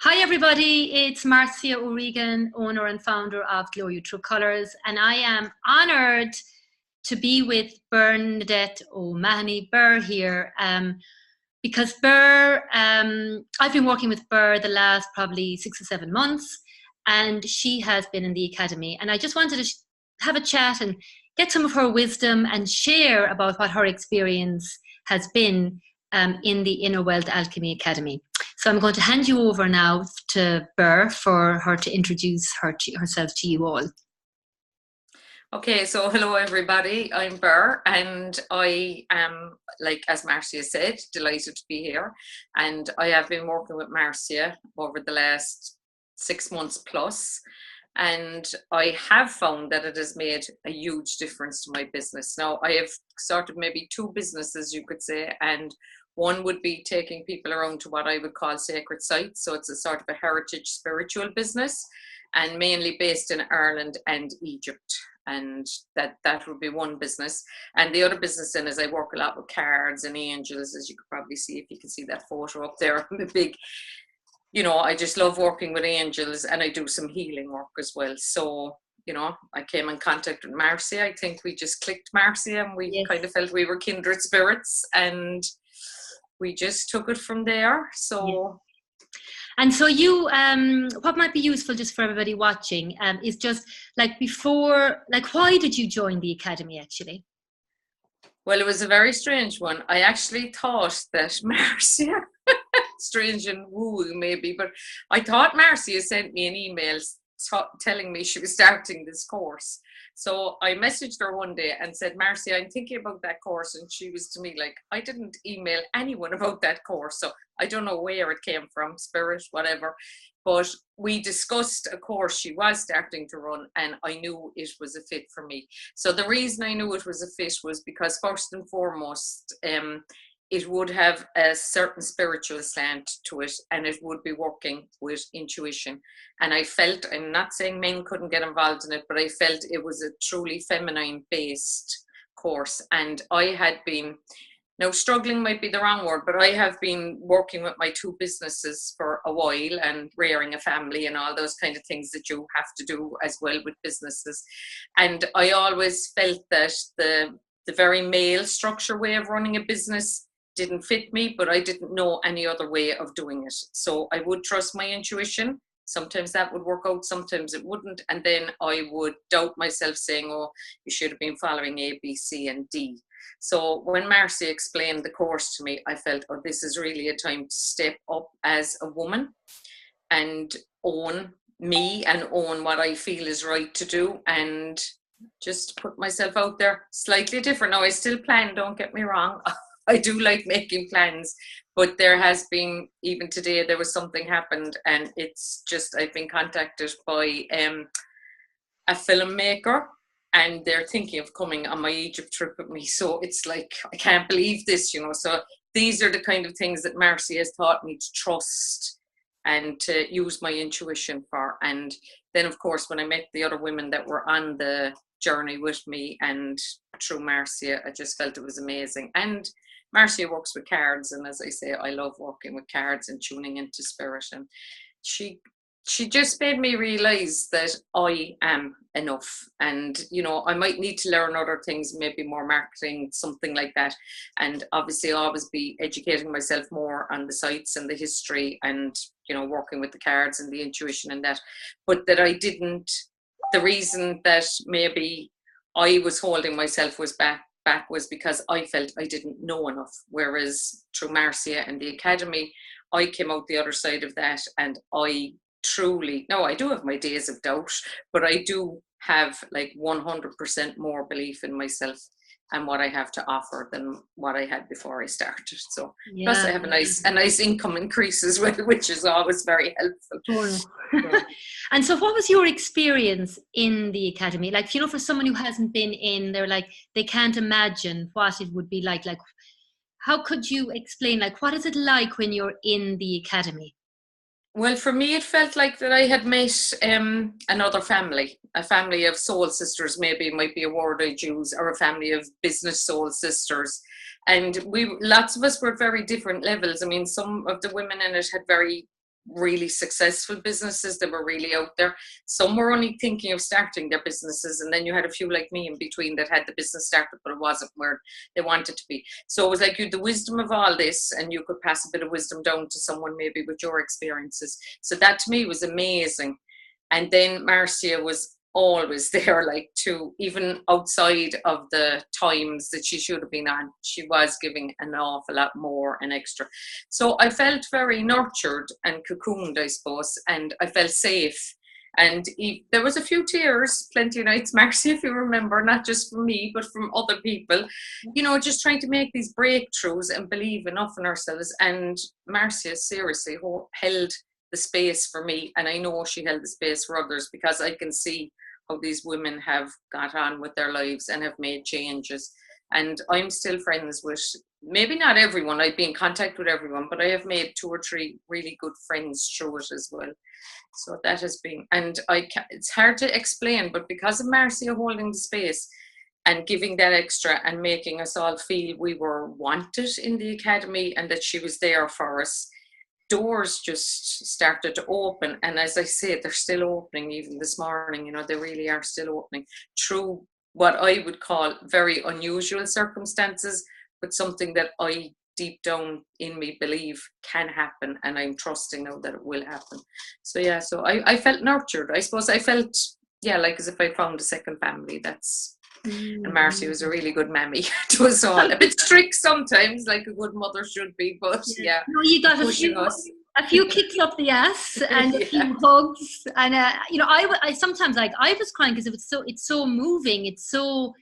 Hi everybody, it's Marcia O'Regan, owner and founder of Glow You True Colours, and I am honoured to be with Bernadette O'Mahony, Ber here, because I've been working with Ber the last probably 6 or 7 months, and she has been in the academy, and I just wanted to have a chat and get some of her wisdom and share about what her experience has been in the Inner Wealth Alchemy Academy. So I'm going to hand you over now to Ber for her to introduce herself to you all. Okay, so hello everybody, I'm Ber and I am, like as Marcia said, delighted to be here, and I have been working with Marcia over the last 6 months plus, and I have found that it has made a huge difference to my business. Now I have started maybe 2 businesses, you could say, and one would be taking people around to what I would call sacred sites, so it's a sort of a heritage spiritual business and mainly based in Ireland and Egypt. And that would be one business. And the other business then is I work a lot with cards and angels, as you could probably see if you can see that photo up there. I'm a big, I just love working with angels, and I do some healing work as well. So, I came in contact with Marcia. I think we just clicked, Marcia, and we kind of felt we were kindred spirits, and we just took it from there. So And so you, what might be useful just for everybody watching is just why did you join the academy actually? Well, it was a very strange one. I actually thought that Marcia, strange and woo maybe, but I thought Marcia sent me an email telling me she was starting this course. So I messaged her one day and said, Marcia, I'm thinking about that course. And she was to me like, I didn't email anyone about that course. So I don't know where it came from, spirit, whatever. But we discussed a course she was starting to run, and I knew it was a fit for me. So the reason I knew it was a fit was because first and foremost, it would have a certain spiritual slant to it, and it would be working with intuition. And I felt, I'm not saying men couldn't get involved in it, but I felt it was a truly feminine based course. And I had been, now struggling might be the wrong word, but I have been working with my 2 businesses for a while and rearing a family and all those kind of things that you have to do as well with businesses. And I always felt that the very male structure way of running a business didn't fit me, but I didn't know any other way of doing it. So I would trust my intuition. Sometimes that would work out, sometimes it wouldn't. And then I would doubt myself saying, oh, you should have been following A, B, C, and D. So when Marcia explained the course to me, I felt, oh, this is really a time to step up as a woman and own me and own what I feel is right to do, and just put myself out there slightly different. Now, I still plan, don't get me wrong. I do like making plans, but there has been, even today, there was something happened, and it's just, I've been contacted by a filmmaker, and they're thinking of coming on my Egypt trip with me. So it's like, I can't believe this, So these are the kind of things that Marcia has taught me to trust and to use my intuition for. And then, of course, when I met the other women that were on the journey with me and through Marcia, I just felt it was amazing. And Marcia works with cards, and as I say, I love working with cards and tuning into spirit. And she just made me realize that I am enough, and I might need to learn other things, maybe more marketing, something like that, and obviously always be educating myself more on the sites and the history, and working with the cards and the intuition and that. But that I didn't, the reason that maybe I was holding myself back was because I felt I didn't know enough, whereas through Marcia and the academy, I came out the other side of that, and I truly, no, I do have my days of doubt, but I do have like 100% more belief in myself and what I have to offer than what I had before I started. So plus I have a nice income increase as well, which is always very helpful. And so what was your experience in the academy? Like, for someone who hasn't been in, they're like, they can't imagine what it would be like. Like, how could you explain, like, what is it like when you're in the academy? Well, for me, it felt like that I had met another family, a family of soul sisters, maybe might be a word I'd use, or a family of business soul sisters. And lots of us were at very different levels. I mean, some of the women in it had very really successful businesses that were really out there. Some were only thinking of starting their businesses, and then you had a few like me in between that had the business started, but it wasn't where they wanted to be. So it was like you had the wisdom of all this, and you could pass a bit of wisdom down to someone maybe with your experiences. So that to me was amazing. And then Marcia was always there, like, to even outside of the times that she should have been on, she was giving an awful lot more and extra. So I felt very nurtured and cocooned, I suppose, and I felt safe. And there was a few tears, plenty of nights, Marcy, if you remember, not just from me, but from other people, you know, just trying to make these breakthroughs and believe enough in ourselves. And Marcia seriously held the space for me, and I know she held the space for others, because I can see how these women have got on with their lives and have made changes. And I'm still friends with, maybe not everyone, I'd be in contact with everyone, but I have made 2 or 3 really good friends through it as well. So that has been, and it's hard to explain, but because of Marcia holding the space and giving that extra and making us all feel we were wanted in the academy and that she was there for us, doors just started to open. And as I say, they're still opening even this morning, you know, they really are still opening through what I would call very unusual circumstances, but something that I deep down in me believe can happen, and I'm trusting now that it will happen. So yeah, so I felt nurtured. I suppose I felt, yeah, like as if I found a second family. That's And Marcy was a really good mammy to us all. A bit strict sometimes, like a good mother should be, but yeah, no, you got a few kicks up the ass and a few hugs, and you know, I sometimes, like, I was crying because it's so moving. It's so,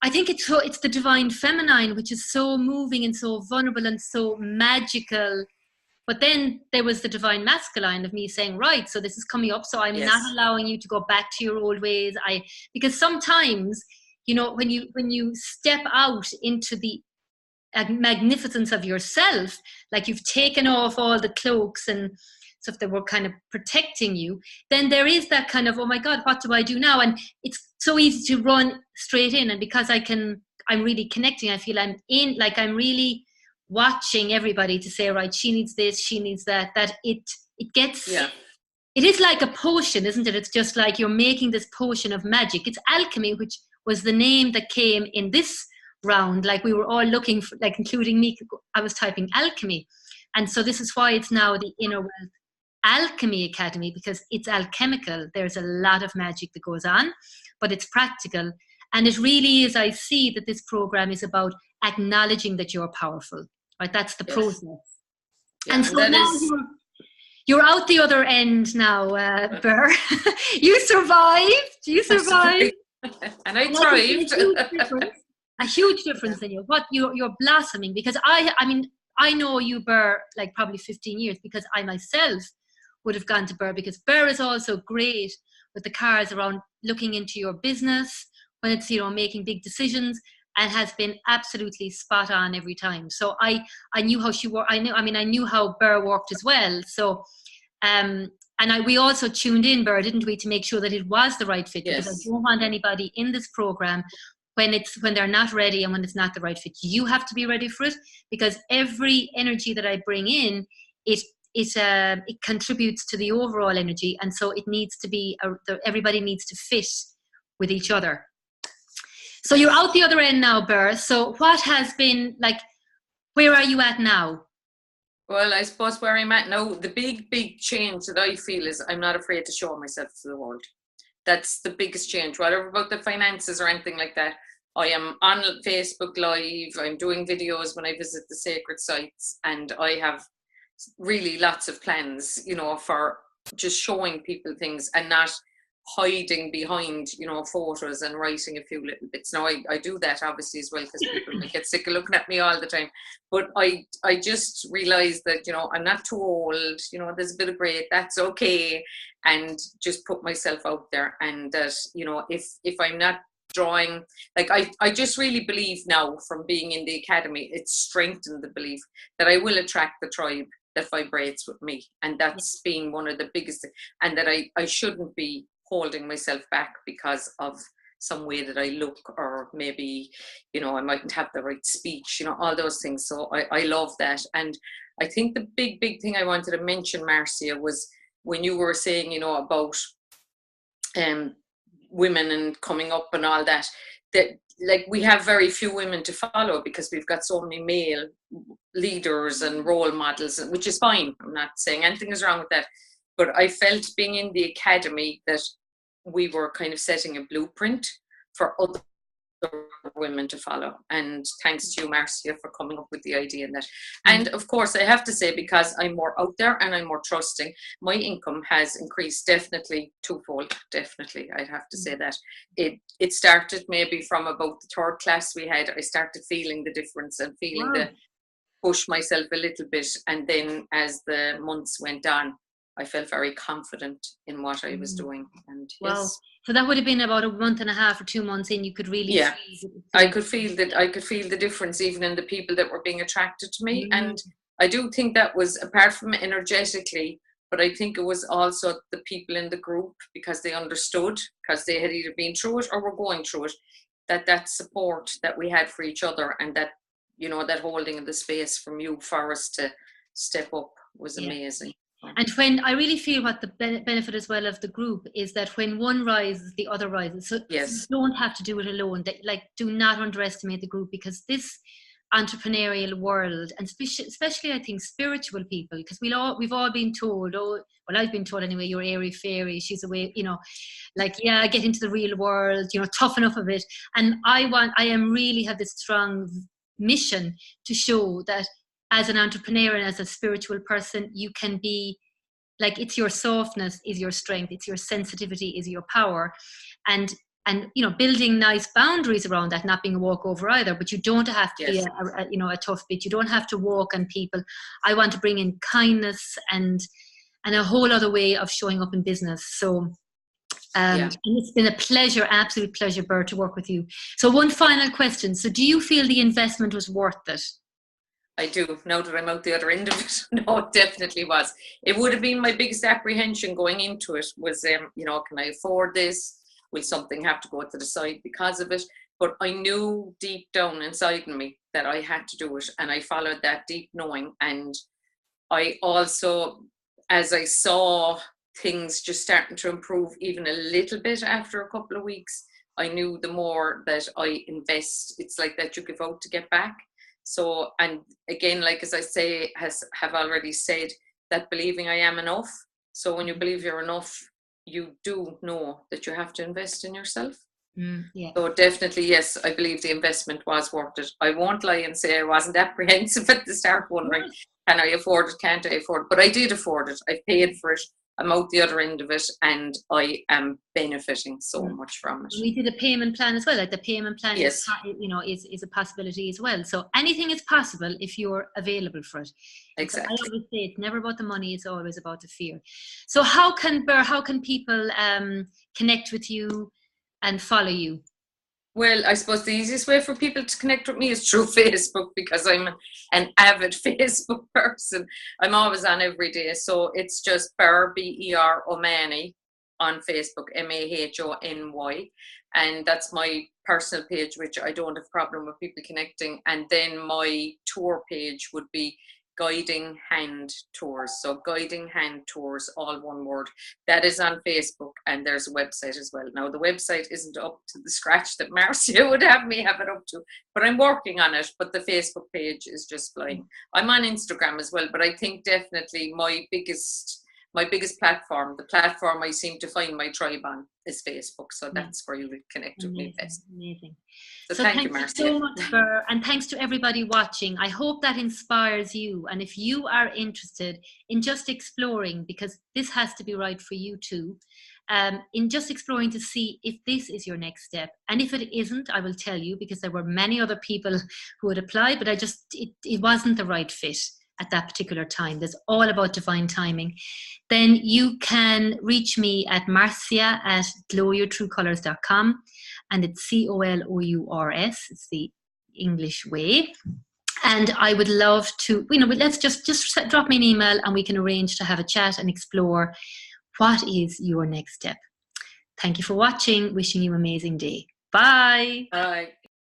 I think it's the divine feminine, which is so moving and so vulnerable and so magical. But then there was the divine masculine of me saying, right, so this is coming up, so I'm not allowing you to go back to your old ways. Because sometimes, you know, when you step out into the magnificence of yourself, like you've taken off all the cloaks and stuff that were kind of protecting you, then there is that kind of, oh my God, what do I do now? And it's so easy to run straight in. And because I'm really connecting, I feel I'm really watching everybody to say, right, she needs this, she needs that it gets, it is like a potion, isn't it? It's just like you're making this potion of magic. It's alchemy, which was the name that came in this round. Like, we were all looking for, like, including me, I was typing alchemy. And so this is why it's now the Inner Wealth Alchemy Academy, because it's alchemical. There's a lot of magic that goes on, but it's practical. And it really is, I see that this program is about acknowledging that you're powerful. Right, that's the process. Yeah, and so now you're out the other end now, Ber. You survived. And I thrived. A huge difference in you. What you're blossoming, because I mean, I know you, Ber, like probably 15 years, because I myself would have gone to Ber, because Ber is also great with the cards around looking into your business when it's, you know, making big decisions, and has been absolutely spot on every time. So I knew how she worked. I knew how Ber worked as well. So, we also tuned in, Ber, didn't we, to make sure that it was the right fit? Because I don't want anybody in this program when they're not ready and when it's not the right fit. You have to be ready for it, because every energy that I bring in, it contributes to the overall energy, and so it needs to be everybody needs to fit with each other. So you're out the other end now, Ber. So what has been, like, where are you at now? Well, I suppose where I'm at now, the big change that I feel is I'm not afraid to show myself to the world. That's the biggest change. Whatever about the finances or anything like that, I am on Facebook Live. I'm doing videos when I visit the sacred sites, and I have really lots of plans, you know, for just showing people things and not hiding behind, you know, photos and writing a few little bits. Now I do that obviously as well, because people might get sick of looking at me all the time, but I just realized that, you know, I'm not too old, you know, there's a bit of grey, that's okay, and just put myself out there. And that, you know, if I'm not drawing, like, I just really believe now, from being in the academy, it's strengthened the belief that I will attract the tribe that vibrates with me, and that's been one of the biggest, and that I shouldn't be holding myself back because of some way that I look, or maybe, you know, I mightn't have the right speech, you know, all those things. So I love that. And I think the big thing I wanted to mention, Marcia, was when you were saying, you know, about women and coming up and all that, that like we have very few women to follow because we've got so many male leaders and role models, which is fine. I'm not saying anything is wrong with that. But I felt being in the academy that we were kind of setting a blueprint for other women to follow. And thanks to you, Marcia, for coming up with the idea in that. And of course, I have to say, because I'm more out there and I'm more trusting, my income has increased definitely twofold. Definitely, I'd have to say that. It started maybe from about the third class we had. I started feeling the difference and feeling the push myself a little bit. And then as the months went on, I felt very confident in what I was doing. And yes. So that would have been about a month and a half or 2 months in. You could really feel I could feel the difference even in the people that were being attracted to me. And I do think that was, apart from energetically, but I think it was also the people in the group, because they understood, because they had either been through it or were going through it, that support that we had for each other, and that, you know, that holding of the space from you for us to step up was amazing. And when I really feel what the benefit as well of the group is that when one rises, the other rises. So you don't have to do it alone. Do not underestimate the group, because this entrepreneurial world, and especially I think spiritual people, because we've all been told, I've been told anyway, you're airy fairy, she's away, you know, get into the real world, you know, tough enough of it. And I really have this strong mission to show that as an entrepreneur and as a spiritual person, you can be like, it's your softness is your strength, it's your sensitivity is your power, and you know, building nice boundaries around that, not being a walkover either. But you don't have to be a tough bitch. You don't have to walk on people. I want to bring in kindness and a whole other way of showing up in business. So and it's been a pleasure, absolute pleasure, Bert, to work with you. So one final question. So do you feel the investment was worth it? I do, now that I'm out the other end of it. No, it definitely was. It would have been my biggest apprehension going into it was, you know, can I afford this? Will something have to go to the side because of it? But I knew deep down inside me that I had to do it, and I followed that deep knowing. And I also, as I saw things just starting to improve even a little bit after a couple of weeks, I knew the more that I invest, it's like that you give out to get back. So, and again, like as I say, have already said, that believing I am enough. So when you believe you're enough, you do know that you have to invest in yourself. So definitely, yes, I believe the investment was worth it. I won't lie and say I wasn't apprehensive at the start, wondering, can I afford it, can't I afford it? But I did afford it. I paid for it. I'm out the other end of it, and I am benefiting so much from it. We did a payment plan as well. Like the payment plan, is a possibility as well. So anything is possible if you're available for it. Exactly. I always say it's never about the money; it's always about the fear. So how can people connect with you and follow you? Well, I suppose the easiest way for people to connect with me is through Facebook, because I'm an avid Facebook person. I'm always on every day. So it's just Ber, B-E-R, Mahony on Facebook, M-A-H-O-N-Y. And that's my personal page, which I don't have a problem with people connecting. And then my tour page would be Guiding Hand Tours. So Guiding Hand Tours, all one word. That is on Facebook, and there's a website as well. Now the website isn't up to the scratch that Marcia would have me have it up to, but I'm working on it. But the Facebook page is just flying. I'm on Instagram as well, but I think definitely my biggest platform, the platform I seem to find my tribe on, is Facebook. So that's where you would connect with me best. Amazing. So thank you, Marcia. So much, Ber, and thanks to everybody watching. I hope that inspires you. And if you are interested in just exploring, because this has to be right for you too, in just exploring to see if this is your next step. And if it isn't, I will tell you, because there were many other people who had applied, but it wasn't the right fit at that particular time. That's all about divine timing. Then you can reach me at marcia@glowyourtruecolors.com, and it's COLOURS. It's the English way. And I would love to, let's just drop me an email, and we can arrange to have a chat and explore what is your next step. Thank you for watching. Wishing you an amazing day. Bye. Bye.